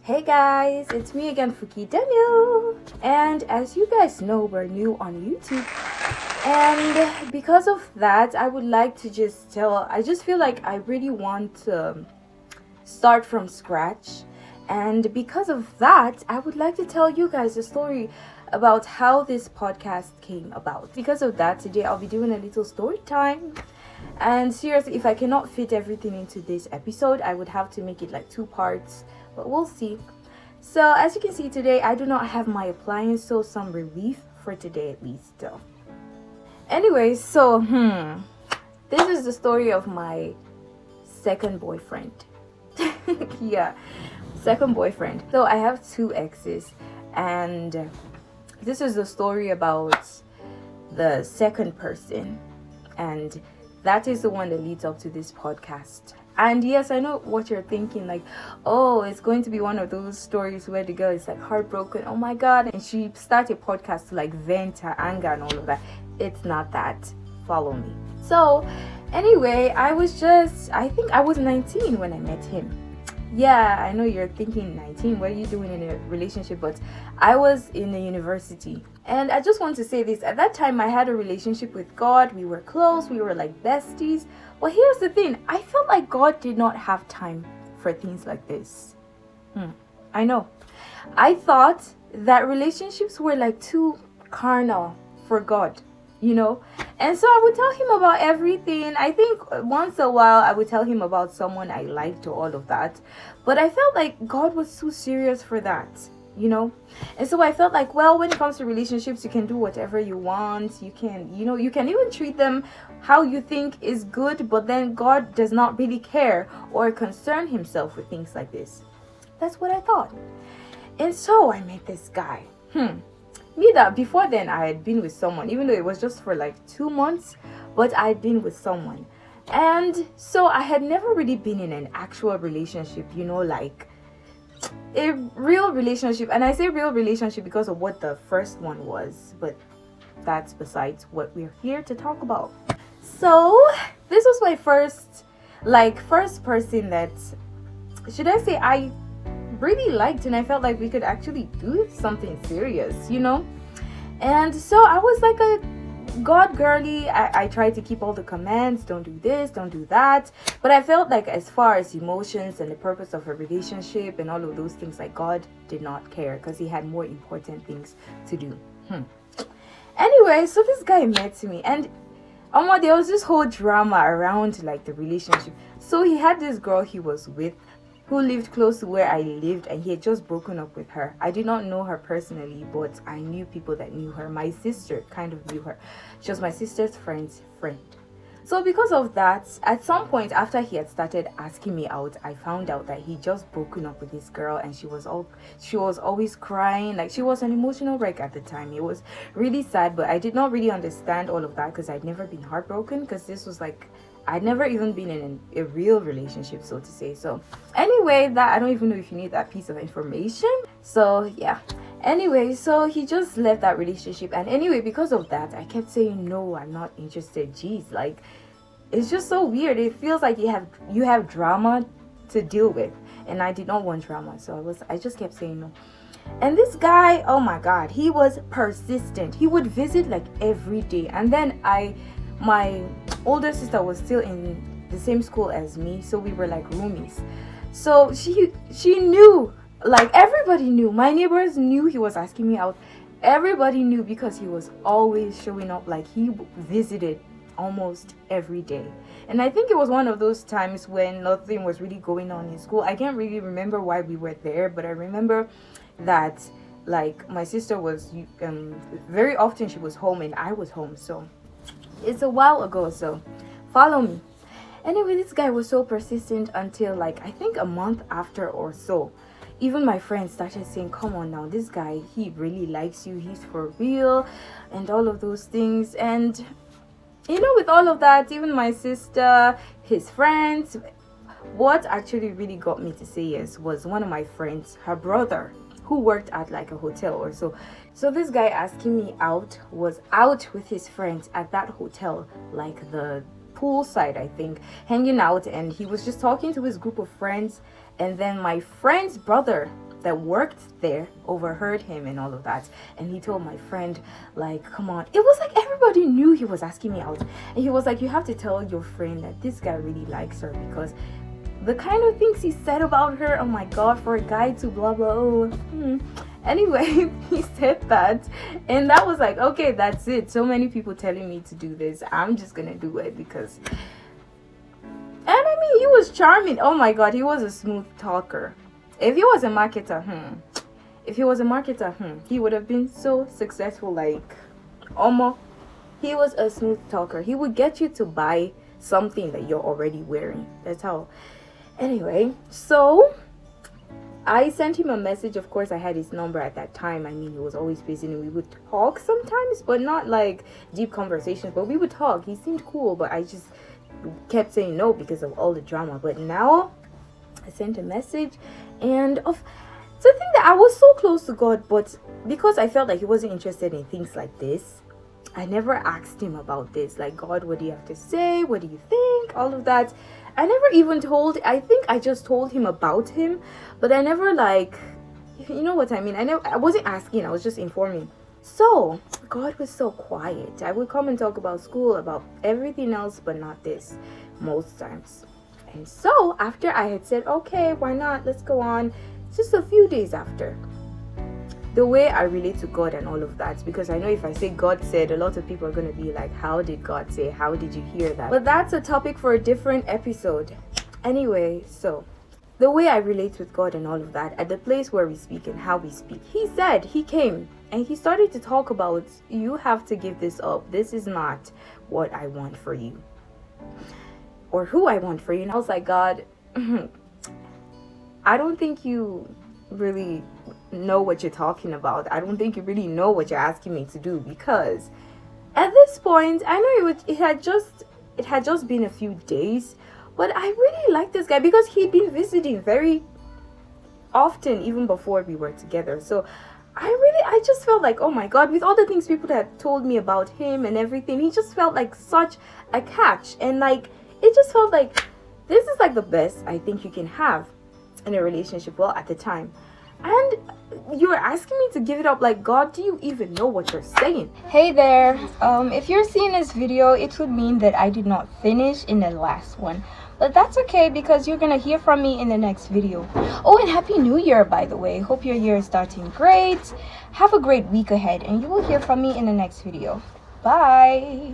Hey guys, it's me again, Fuki Daniel. And as you guys know, we're new on YouTube. And because of that, I would like to I just feel like I really want to start from scratch. And because of that, I would like to tell you guys a story about how this podcast came about. Because of that, today I'll be doing a little story time. And seriously, if I cannot fit everything into this episode, I would have to make it like 2 parts, but we'll see. So as you can see today, I do not have my appliance, so some relief for today at least though. Anyway, so this is the story of my second boyfriend. Yeah, second boyfriend. So I have 2 exes, and this is the story about the second person, and that is the one that leads up to this podcast. And yes, I know what you're thinking, like, oh, it's going to be one of those stories where the girl is like heartbroken, oh my god, and she started a podcast to like vent her anger and all of that. It's not that. Follow me. So anyway, I think I was 19 when I met him. Yeah, I know you're thinking 19, what are you doing in a relationship? But I was in a university. And I just want to say this. At that time, I had a relationship with God. We were close. We were like besties. But here's the thing. I felt like God did not have time for things like this. I know. I thought that relationships were like too carnal for God, you know? And so I would tell him about everything. I think once a while I would tell him about someone I liked or all of that. But I felt like God was too serious for that, you know? And so I felt like, well, when it comes to relationships, you can do whatever you want. You can even treat them how you think is good, but then God does not really care or concern himself with things like this. That's what I thought. And so I met this guy. Before then I had been with someone, even though it was just for like 2 months, but I had been with someone. And so I had never really been in an actual relationship, like a real relationship. And I say real relationship because of what the first one was, but that's besides what we're here to talk about. So this was my first person that, should I say, I really liked, and I felt like we could actually do something serious, And so I was like a God girly. I tried to keep all the commands, don't do this, don't do that. But I felt like as far as emotions and the purpose of a relationship and all of those things, like God did not care because he had more important things to do. Anyway, so this guy met me, and there was this whole drama around like the relationship. So he had this girl he was with who lived close to where I lived, and he had just broken up with her. I did not know her personally, but I knew people that knew her. My sister kind of knew her. She was my sister's friend's friend. So because of that, at some point after he had started asking me out, I found out that he just broken up with this girl, and she was always crying. Like, she was an emotional wreck at the time. It was really sad, but I did not really understand all of that because I'd never been heartbroken, because this was like, I'd never even been in a real relationship, so to say. So anyway, I don't even know if you need that piece of information. So yeah. Anyway, so he just left that relationship. And anyway, because of that, I kept saying, no, I'm not interested. Jeez, like, it's just so weird. It feels like you have drama to deal with. And I did not want drama. So I just kept saying no. And this guy, oh my God, he was persistent. He would visit like every day. And then my older sister was still in the same school as me, so we were like roomies. So she knew, like, everybody knew. My neighbors knew he was asking me out. Everybody knew because he was always showing up. Like, he visited almost every day. And I think it was one of those times when nothing was really going on in school. I can't really remember why we were there, but I remember that, like, my sister was very often she was home and I was home. So it's a while ago, so follow me. Anyway, this guy was so persistent until like I think a month after or so. Even my friends started saying, come on now, this guy, he really likes you, he's for real, and all of those things. And with all of that, even my sister, his friends, what actually really got me to say yes was one of my friends, her brother, who worked at like a hotel or so. So this guy asking me out was out with his friends at that hotel, like the poolside, I think, hanging out, and he was just talking to his group of friends. And then my friend's brother that worked there overheard him and all of that, and he told my friend, like, come on. It was like everybody knew he was asking me out, and he was like, you have to tell your friend that this guy really likes her, because the kind of things he said about her, oh my god, for a guy to blah blah. Anyway, he said that, and that was like, okay, that's it. So many people telling me to do this, I'm just gonna do it because. And I mean, he was charming. Oh my god, he was a smooth talker. If he was a marketer, he would have been so successful. Like, almost, he was a smooth talker. He would get you to buy something that you're already wearing. That's how. Anyway, so I sent him a message. Of course, I had his number at that time. I mean, he was always busy, and we would talk sometimes, but not like deep conversations. But we would talk. He seemed cool, but I just kept saying no because of all the drama. But now I sent a message, and of the thing that I was so close to God, but because I felt like he wasn't interested in things like this, I never asked him about this. Like, God, what do you have to say? What do you think? All of that. I never even told. I think I just told him about him, but I never, like, you know what I mean. I wasn't asking. I was just informing. So God was so quiet. I would come and talk about school, about everything else, but not this most times. And so after I had said, okay, why not? Let's go on. Just a few days after, the way I relate to God and all of that, because I know if I say God said, a lot of people are going to be like, how did God say? How did you hear that? But that's a topic for a different episode. Anyway, so the way I relate with God and all of that, at the place where we speak and how we speak, he said, he came and he started to talk about, you have to give this up. This is not what I want for you, or who I want for you. And I was like, God, I don't think you really know what you're talking about. I don't think you really know what you're asking me to do, because at this point, I know it had just been a few days, but I really like this guy because he'd been visiting very often even before we were together. So I just felt like, oh my god, with all the things people had told me about him and everything, he just felt like such a catch. And like, it just felt like this is like the best I think you can have in a relationship, well, at the time. And you're asking me to give it up. Like, God, do you even know what you're saying? Hey there, if you're seeing this video, it would mean that I did not finish in the last one, but that's okay because you're gonna hear from me in the next video. Oh, and happy new year, by the way. Hope your year is starting great. Have a great week ahead, and you will hear from me in the next video. Bye.